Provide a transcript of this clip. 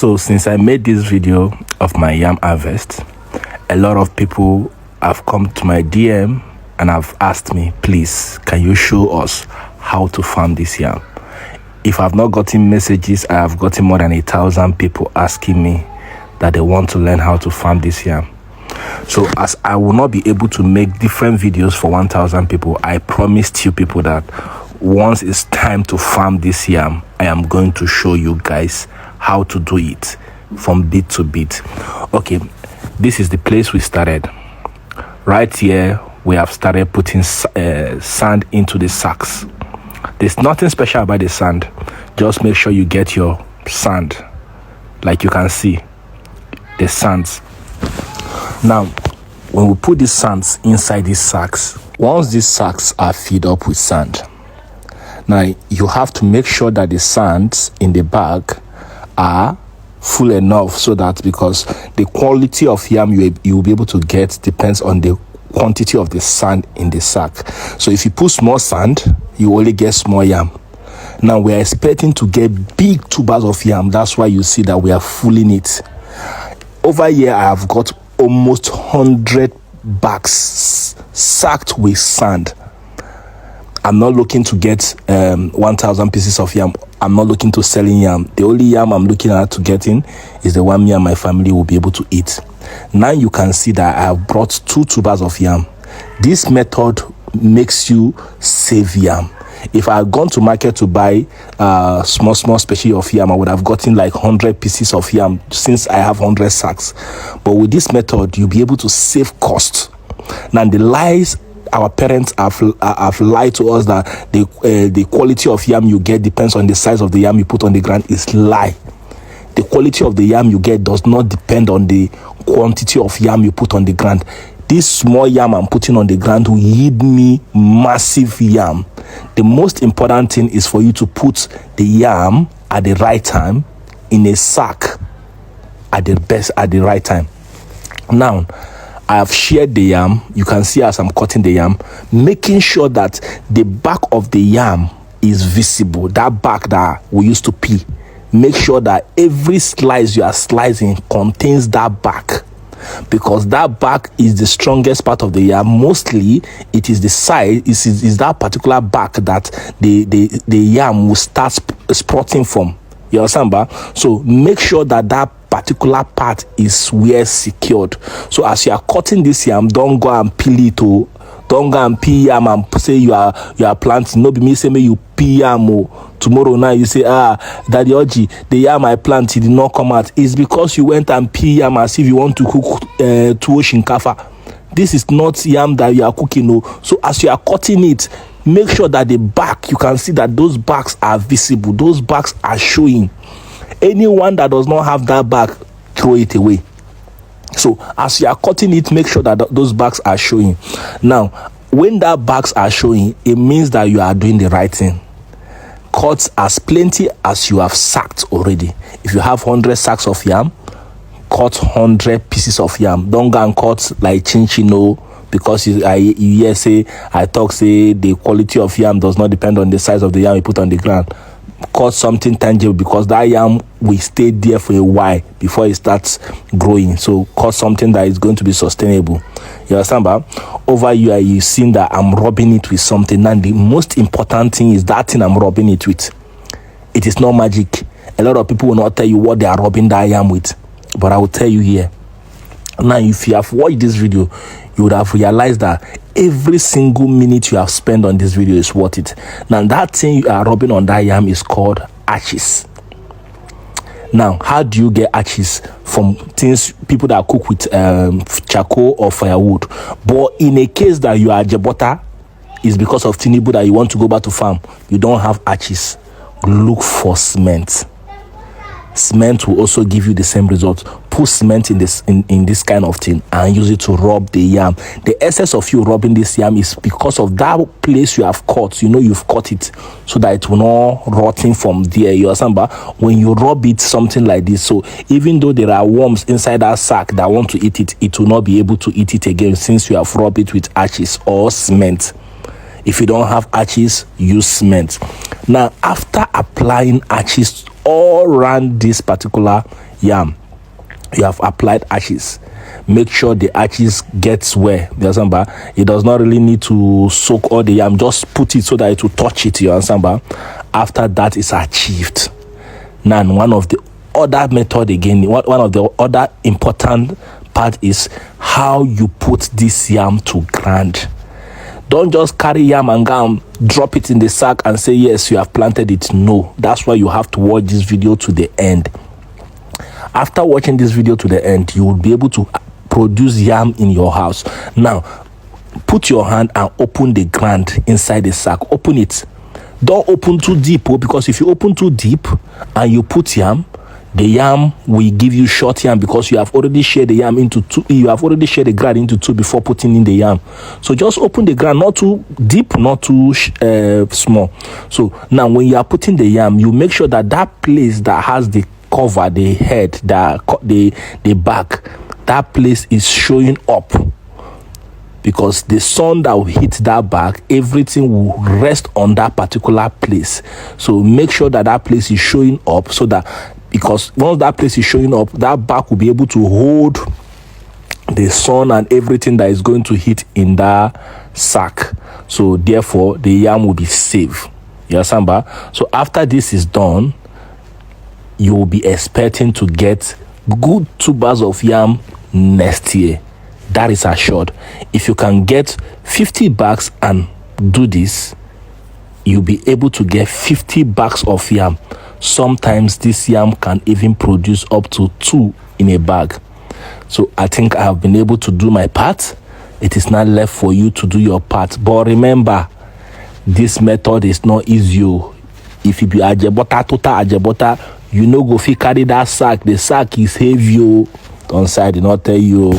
So since I made this video of my yam harvest, a lot of people have come to my DM and have asked me, please, can you show us how to farm this yam? If I've not gotten messages, I have gotten more than 1,000 people asking me that they want to learn how to farm this yam. So as I will not be able to make different videos for 1,000 people, I promised you people that once it's time to farm this yam, I am going to show you guys how to do it from bit to bit. Okay, this is the place we started. Right here, we have started putting sand into the sacks. There's nothing special about the sand. Just make sure you get your sand. Like you can see, the sands. Now, when we put these sands inside these sacks, once these sacks are filled up with sand, now you have to make sure that the sands in the bag are full enough, so that because the quality of yam you will be able to get depends on the quantity of the sand in the sack. So if you put small sand, you only get small yam. Now we are expecting to get big tubers of yam. That's why you see that we are filling it. Over here, I have got almost 100 bags sacked with sand. I'm not looking to get 1,000 pieces of yam. I'm not looking to selling yam. The only yam I'm looking at to getting is the one me and my family will be able to eat. Now you can see that I have brought 2 tubers of yam. This method makes you save yam. If I had gone to market to buy small special of yam, I would have gotten like 100 pieces of yam since I have 100 sacks. But with this method, you'll be able to save cost. Now the lies our parents have lied to us that the quality of yam you get depends on the size of the yam you put on the ground is lie. The quality of the yam you get does not depend on the quantity of yam you put on the ground. This small yam I'm putting on the ground will yield me massive yam. The most important thing is for you to put the yam at the right time in a sack at the right time. Now, I have shared the yam. You can see as I'm cutting the yam, making sure that the back of the yam is visible. That back that we used to peel. Make sure that every slice you are slicing contains that back, because that back is the strongest part of the yam. Mostly it is the side, is that particular back that the yam will start sprouting from. You understand, ba? So make sure that particular part is well secured. So as you are cutting this yam, don't go and peel it. Don't go and peel yam and say you are planting. No be me say me you peel yam. Tomorrow now you say, Daddy Oji, the yam I planted did not come out. It's because you went and peel yam as if you want to cook tuwo shinkafa. This is not yam that you are cooking. No. So as you are cutting it, make sure that the back, you can see that those backs are visible. Those backs are showing. Anyone that does not have that back, throw it away. So as you are cutting it, make sure that those backs are showing. Now, when that backs are showing, it means that you are doing the right thing. Cut as plenty as you have sacked already. If you have 100 sacks of yam, cut 100 pieces of yam. Don't go and cut like chinchino, because you hear say, I talk say the quality of yam does not depend on the size of the yam you put on the ground. Cut something tangible, because that yam will stay there for a while before it starts growing. So cut something that is going to be sustainable. You understand, ba? Over here, you've seen that I'm rubbing it with something, and the most important thing is that thing I'm rubbing it with. It is not magic. A lot of people will not tell you what they are rubbing that yam with, but I will tell you here. Now, if you have watched this video, you would have realized that every single minute you have spent on this video is worth it. Now, that thing you are rubbing on that yam is called ashes. Now, how do you get ashes? From things, people that cook with charcoal or firewood. But in a case that you are Jebota, it's because of Tinubu that you want to go back to farm, you don't have ashes, look for cement. Cement will also give you the same result. Put cement in this kind of thing and use it to rub the yam. The essence of you rubbing this yam is because of that place you have cut. You know you've cut it so that it will not rotting from there. You understand? But when you rub it something like this, so even though there are worms inside that sack that want to eat it, it will not be able to eat it again, since you have rubbed it with ashes or cement. If you don't have arches, use cement. Now, after applying arches all around this particular yam, you have applied arches. Make sure the arches gets where, you understand, ba? It does not really need to soak all the yam. Just put it so that it will touch it, you understand, ba? After that is achieved, now one of the other method again, one of the other important part is how you put this yam to ground. Don't just carry yam and go and drop it in the sack and say yes, you have planted it. No, that's why you have to watch this video to the end. After watching this video to the end, you will be able to produce yam in your house. Now, put your hand and open the ground inside the sack. Open it. Don't open too deep, because if you open too deep and you put yam, the yam will give you short yam, because you have already shared the yam into two. You have already shared the ground into two before putting in the yam. So just open the ground, not too deep, not too small. So now when you are putting the yam, you make sure that that place that has the cover, the head, the back, that place is showing up, because the sun that will hit that back, everything will rest on that particular place. So make sure that that place is showing up, so that, because once that place is showing up, that back will be able to hold the sun and everything that is going to hit in that sack. So therefore the yam will be safe. You understand, ba? So after this is done, you will be expecting to get good tubers of yam next year. That is assured. If you can get 50 bags and do this, you'll be able to get 50 bags of yam. Sometimes this yam can even produce up to 2 in a bag. So I think I have been able to do my part. It is not left for you to do your part. But remember, this method is not easy. If you be ajebota, total ajebota, you know, go fit carry that sack. The sack is heavy. On side, did not tell you.